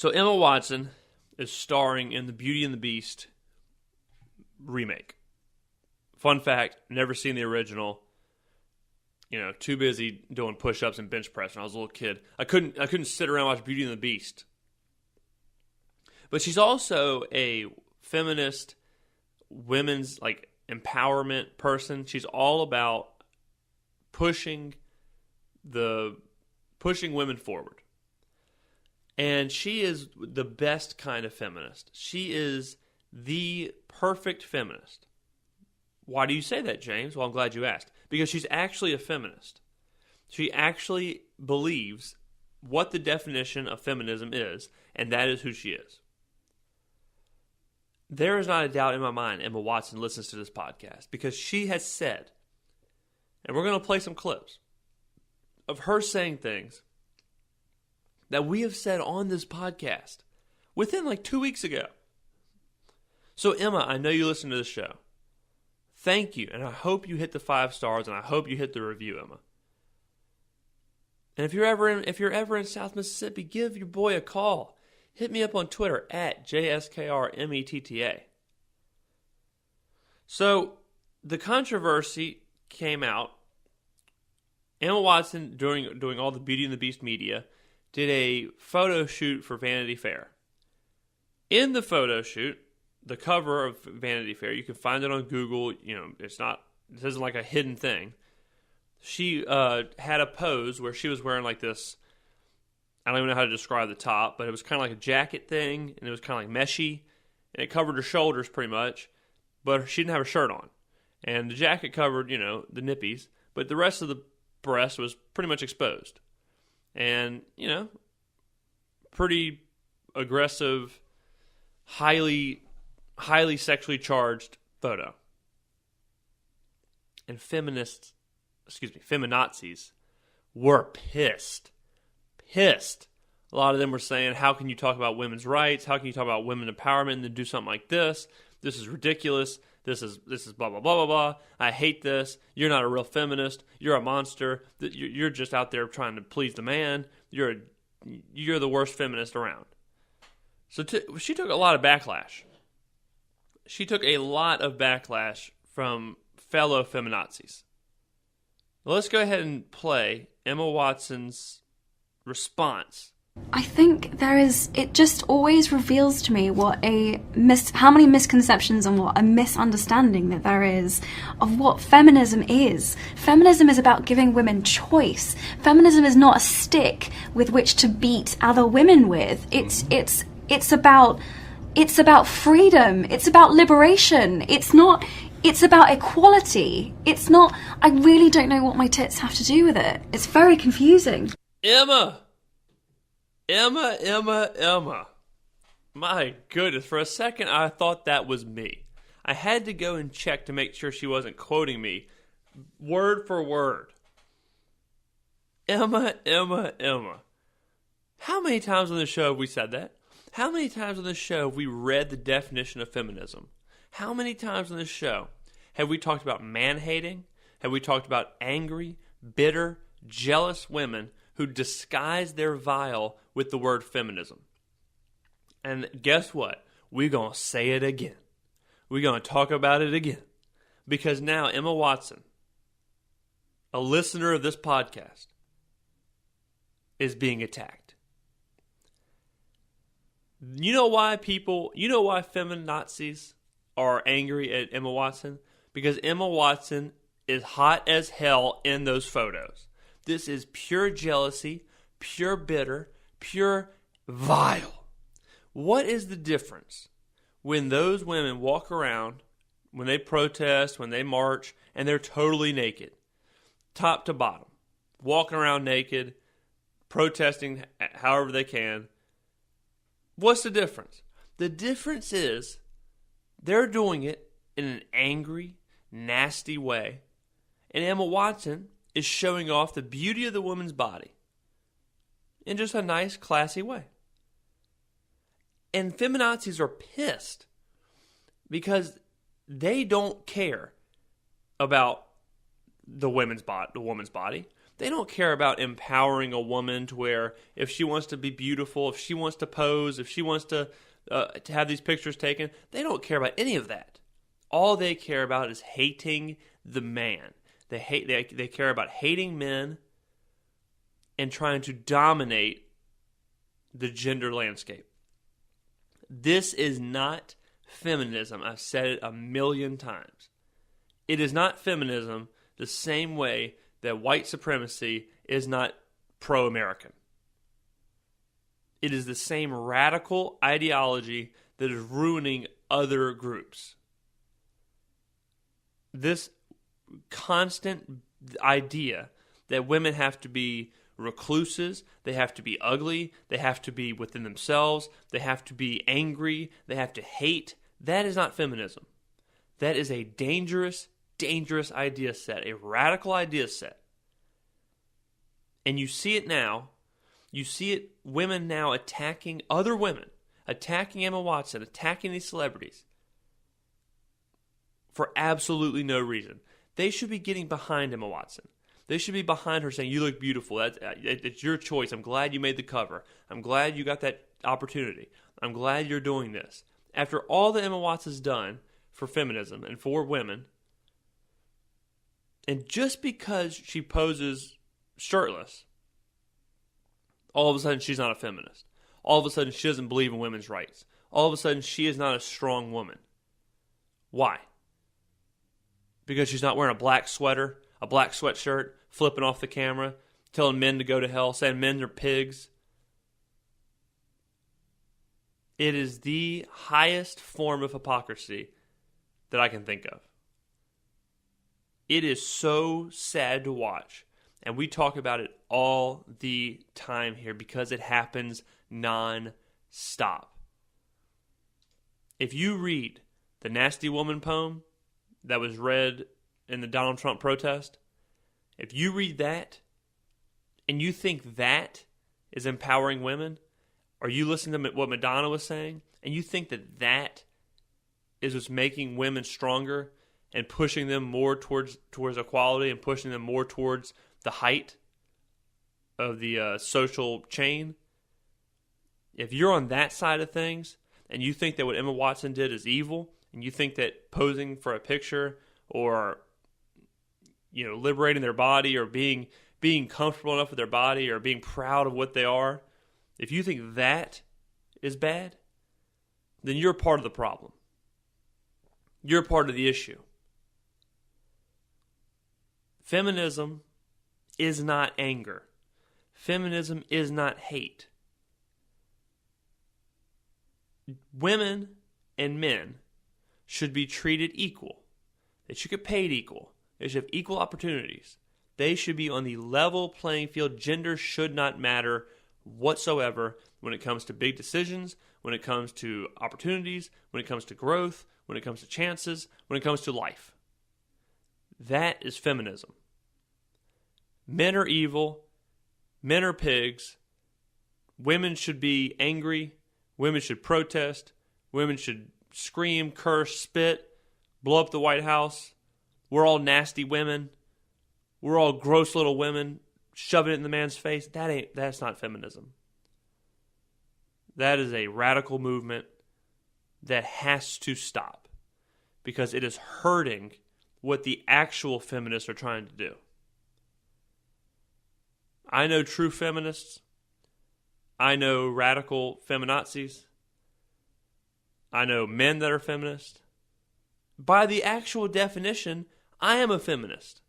So Emma Watson is starring in the Beauty and the Beast remake. Fun fact, never seen the original. Too busy doing push-ups and bench press when I was a little kid. I couldn't sit around and watch Beauty and the Beast. But she's also a feminist, women's empowerment person. She's all about pushing women forward. And she is the best kind of feminist. She is the perfect feminist. Why do you say that, James? Well, I'm glad you asked. Because she's actually a feminist. She actually believes what the definition of feminism is, and that is who she is. There is not a doubt in my mind Emma Watson listens to this podcast, because she has said, and we're going to play some clips of her saying things that we have said on this podcast within 2 weeks ago. So Emma, I know you listen to this show. Thank you, and I hope you hit the 5 stars, and I hope you hit the review, Emma. And if you're ever in South Mississippi, give your boy a call. Hit me up on Twitter at JSKRMETTA. So the controversy came out. Emma Watson, doing all the Beauty and the Beast media, did a photo shoot for Vanity Fair. In the photo shoot, the cover of Vanity Fair, you can find it on Google. This isn't like a hidden thing. She had a pose where she was wearing this, I don't even know how to describe the top, but it was kind of like a jacket thing, and it was kind of meshy, and it covered her shoulders pretty much, but she didn't have a shirt on. And the jacket covered, the nippies, but the rest of the breast was pretty much exposed. And, pretty aggressive, highly sexually charged photo. And feminazis were pissed. A lot of them were saying, how can you talk about women's rights? How can you talk about women empowerment and then do something like this? This is ridiculous. This is blah, blah, blah, blah, blah. I hate this. You're not a real feminist. You're a monster. You're just out there trying to please the man. You're the worst feminist around. So she took a lot of backlash. She took a lot of backlash from fellow feminazis. Let's go ahead and play Emma Watson's response. I think it just always reveals to me how many misconceptions and what a misunderstanding that there is of what feminism is. Feminism is about giving women choice. Feminism is not a stick with which to beat other women with. It's about freedom. It's about liberation. It's about equality. I really don't know what my tits have to do with it. It's very confusing. Emma. My goodness, for a second I thought that was me. I had to go and check to make sure she wasn't quoting me word for word. Emma. How many times on the show have we said that? How many times on the show have we read the definition of feminism? How many times on this show have we talked about man-hating? Have we talked about angry, bitter, jealous women who disguise their vile with the word feminism? And guess what? We're going to say it again. We're going to talk about it again. Because now Emma Watson, a listener of this podcast, is being attacked. You know why feminazis are angry at Emma Watson? Because Emma Watson is hot as hell in those photos. This is pure jealousy, pure bitter, pure vile. What is the difference when those women walk around, when they protest, when they march, and they're totally naked, top to bottom, walking around naked, protesting however they can? What's the difference? The difference is they're doing it in an angry, nasty way, and Emma Watson is showing off the beauty of the woman's body in just a nice, classy way. And feminazis are pissed because they don't care about the woman's body. They don't care about empowering a woman to where if she wants to be beautiful, if she wants to pose, if she wants to have these pictures taken, they don't care about any of that. All they care about is hating the man. They care about hating men and trying to dominate the gender landscape. This is not feminism. I've said it a million times. It is not feminism the same way that white supremacy is not pro-American. It is the same radical ideology that is ruining other groups. This constant idea that women have to be recluses, they have to be ugly, they have to be within themselves, they have to be angry, they have to hate, that is not feminism. That is a dangerous idea set, a radical idea set. And you see it now. You see it, women now attacking other women, attacking Emma Watson, attacking these celebrities for absolutely no reason. They should be getting behind Emma Watson. They should be behind her saying, you look beautiful. It's your choice. I'm glad you made the cover. I'm glad you got that opportunity. I'm glad you're doing this. After all that Emma Watson's done for feminism and for women, and just because she poses shirtless, all of a sudden she's not a feminist. All of a sudden she doesn't believe in women's rights. All of a sudden she is not a strong woman. Why? Because she's not wearing a black sweater, a black sweatshirt, flipping off the camera, telling men to go to hell, saying men are pigs. It is the highest form of hypocrisy that I can think of. It is so sad to watch. And we talk about it all the time here because it happens non-stop. If you read the Nasty Woman poem that was read in the Donald Trump protest, if you read that and you think that is empowering women, or you listen to what Madonna was saying, and you think that that is what's making women stronger and pushing them more towards equality and pushing them more towards the height of the social chain, if you're on that side of things and you think that what Emma Watson did is evil, and you think that posing for a picture or liberating their body or being comfortable enough with their body or being proud of what they are, if you think that is bad, then you're part of the problem. You're part of the issue. Feminism is not anger. Feminism is not hate. Women and men should be treated equal. They should get paid equal. They should have equal opportunities. They should be on the level playing field. Gender should not matter whatsoever when it comes to big decisions, when it comes to opportunities, when it comes to growth, when it comes to chances, when it comes to life. That is feminism. Men are evil. Men are pigs. Women should be angry. Women should protest. Women should scream, curse, spit, blow up the White House. We're all nasty women. We're all gross little women shoving it in the man's face. That's not feminism. That is a radical movement that has to stop because it is hurting what the actual feminists are trying to do. I know true feminists. I know radical feminazis. I know men that are feminists. By the actual definition, I am a feminist.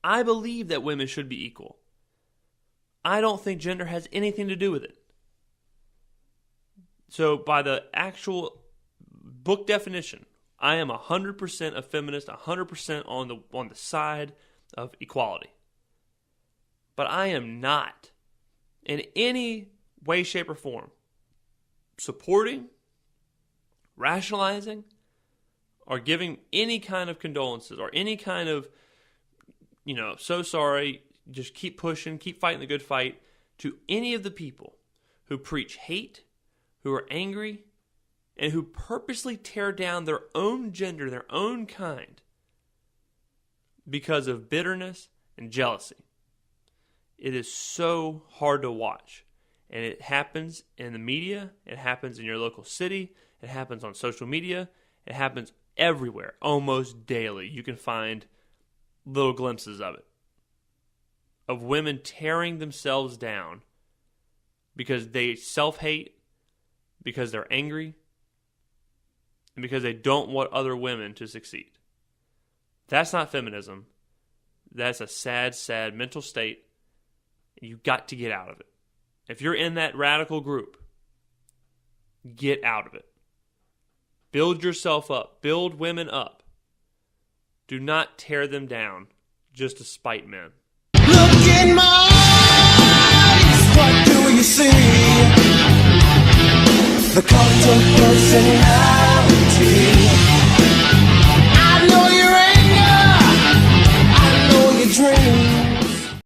I believe that women should be equal. I don't think gender has anything to do with it. So by the actual book definition, I am 100% a feminist, 100% on the side of equality. But I am not, in any way, shape, or form, supporting, rationalizing, or giving any kind of condolences or any kind of, so sorry, just keep pushing, keep fighting the good fight to any of the people who preach hate, who are angry, and who purposely tear down their own gender, their own kind, because of bitterness and jealousy. It is so hard to watch. And it happens in the media. It happens in your local city. It happens on social media. It happens everywhere, almost daily. You can find little glimpses of it. Of women tearing themselves down because they self-hate, because they're angry, and because they don't want other women to succeed. That's not feminism. That's a sad, sad mental state. You've got to get out of it. If you're in that radical group, get out of it. Build yourself up. Build women up. Do not tear them down just to spite men. Look in my